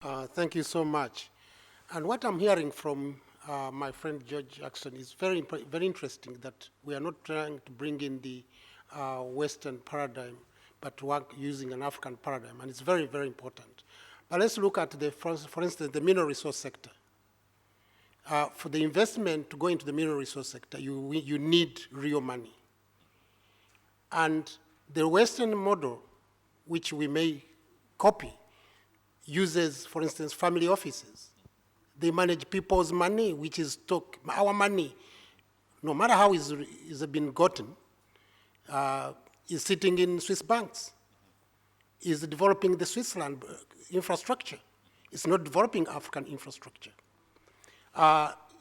Thank you so much. And what I'm hearing from my friend George Jackson is very interesting, that we are not trying to bring in the Western paradigm, but to work using an African paradigm, and it's very, very important. But let's look at, for instance, the mineral resource sector. For the investment to go into the mineral resource sector, you need real money. And the Western model, which we may copy, uses, for instance, family offices. They manage people's money, which is our money, no matter how it's been gotten, is sitting in Swiss banks, is developing the Switzerland infrastructure. It's not developing African infrastructure.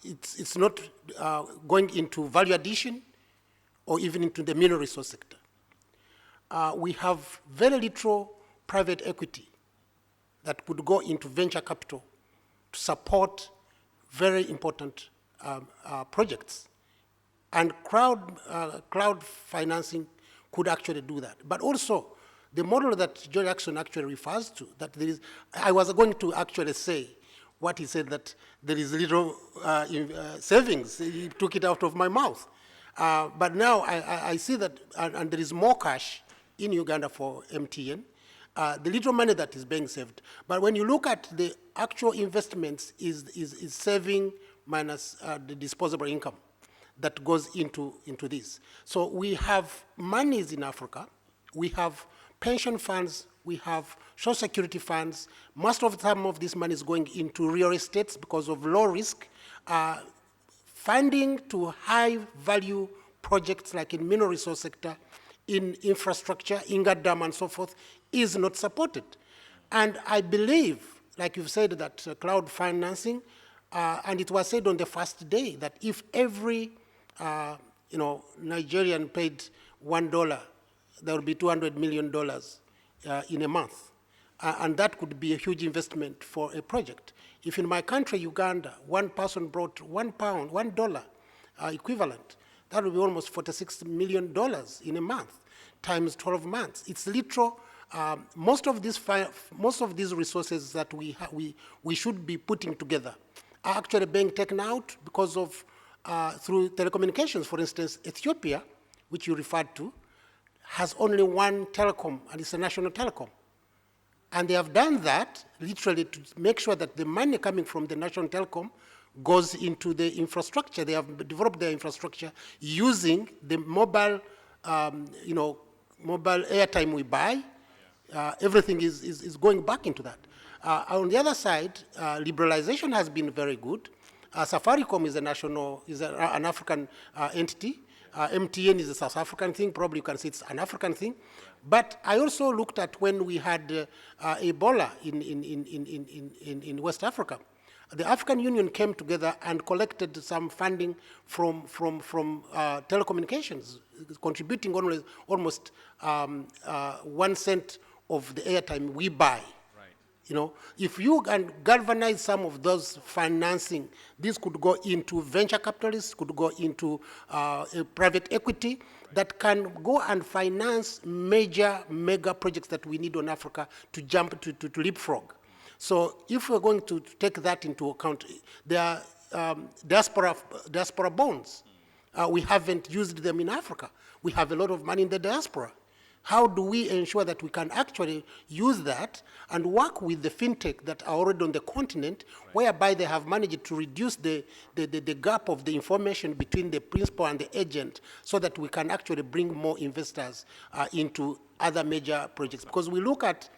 It's not going into value addition or even into the mineral resource sector. We have very little private equity that could go into venture capital to support very important projects. And crowd financing could actually do that. But also, the model that George Jackson actually refers to, that there is, I was going to actually say what he said, that there is little savings. He took it out of my mouth. But now I see that, and there is more cash in Uganda for MTN, the little money that is being saved. But when you look at the actual investments, is saving minus the disposable income that goes into this. So we have monies in Africa. We have pension funds. We have social security funds. Most of the time of this money is going into real estates because of low risk. Funding to high value projects like in mineral resource sector, in infrastructure, Inga Dam and so forth, is not supported. And I believe, like you've said, that cloud financing, and it was said on the first day that if every Nigerian paid $1, there would be $200 million in a month. And that could be a huge investment for a project. If in my country, Uganda, one person brought $1 equivalent, that would be almost $46 million in a month, times 12 months. It's literal. Most of these resources that we should be putting together are actually being taken out because of through telecommunications. For instance, Ethiopia, which you referred to, has only one telecom, and it's a national telecom. And they have done that literally to make sure that the money coming from the national telecom goes into the infrastructure. They have developed their infrastructure using the mobile, mobile airtime we buy. Everything is going back into that. On the other side, liberalization has been very good. Safaricom is an African entity. MTN is a South African thing. Probably you can say it's an African thing. But I also looked at when we had Ebola in West Africa. The African Union came together and collected some funding from telecommunications, contributing almost 1 cent of the airtime we buy. Right. If you can galvanize some of those financing, this could go into venture capitalists, could go into private equity that can go and finance mega projects that we need on Africa to jump to leapfrog. So if we're going to take that into account, there are diaspora bonds. We haven't used them in Africa. We have a lot of money in the diaspora. How do we ensure that we can actually use that and work with the fintech that are already on the continent, right, whereby they have managed to reduce the gap of the information between the principal and the agent, so that we can actually bring more investors into other major projects? Because we look at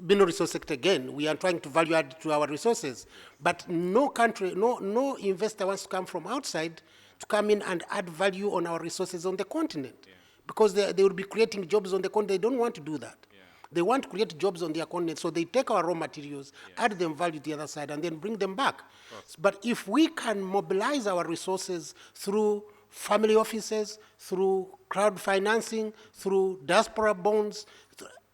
mineral resource sector again, we are trying to value add to our resources, but no country, no investor wants to come from outside to come in and add value on our resources on the continent. Yeah. Because they will be creating jobs on the continent. They don't want to do that. Yeah. They want to create jobs on their continent, so they take our raw materials, yeah, add them value to the other side, and then bring them back. But if we can mobilize our resources through family offices, through crowd financing, through diaspora bonds,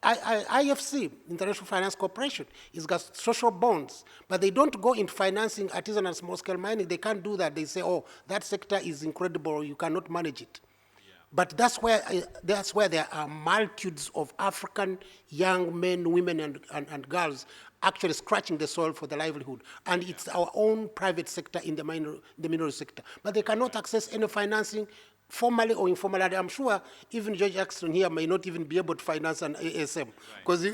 IFC, International Finance Corporation, has got social bonds, but they don't go into financing artisanal and small-scale mining. They can't do that. They say, oh, that sector is incredible, you cannot manage it. But that's where there are multitudes of African young men, women, and girls actually scratching the soil for the livelihood. And it's our own private sector in the minority sector. But they cannot access any financing, formally or informally. And I'm sure even George Jackson here may not even be able to finance an ASM. Because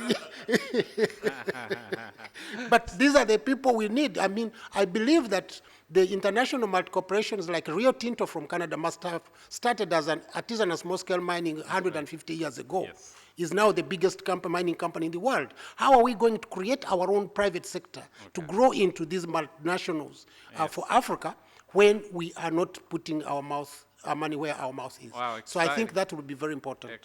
but these are the people we need. I mean, I believe that the international multi-corporations like Rio Tinto from Canada must have started as an artisanal small-scale mining 150 years ago. Yes. Is now the biggest mining company in the world. How are we going to create our own private sector to grow into these multinationals for Africa when we are not putting our money where our mouth is? Wow, So I think exciting. that would be very important.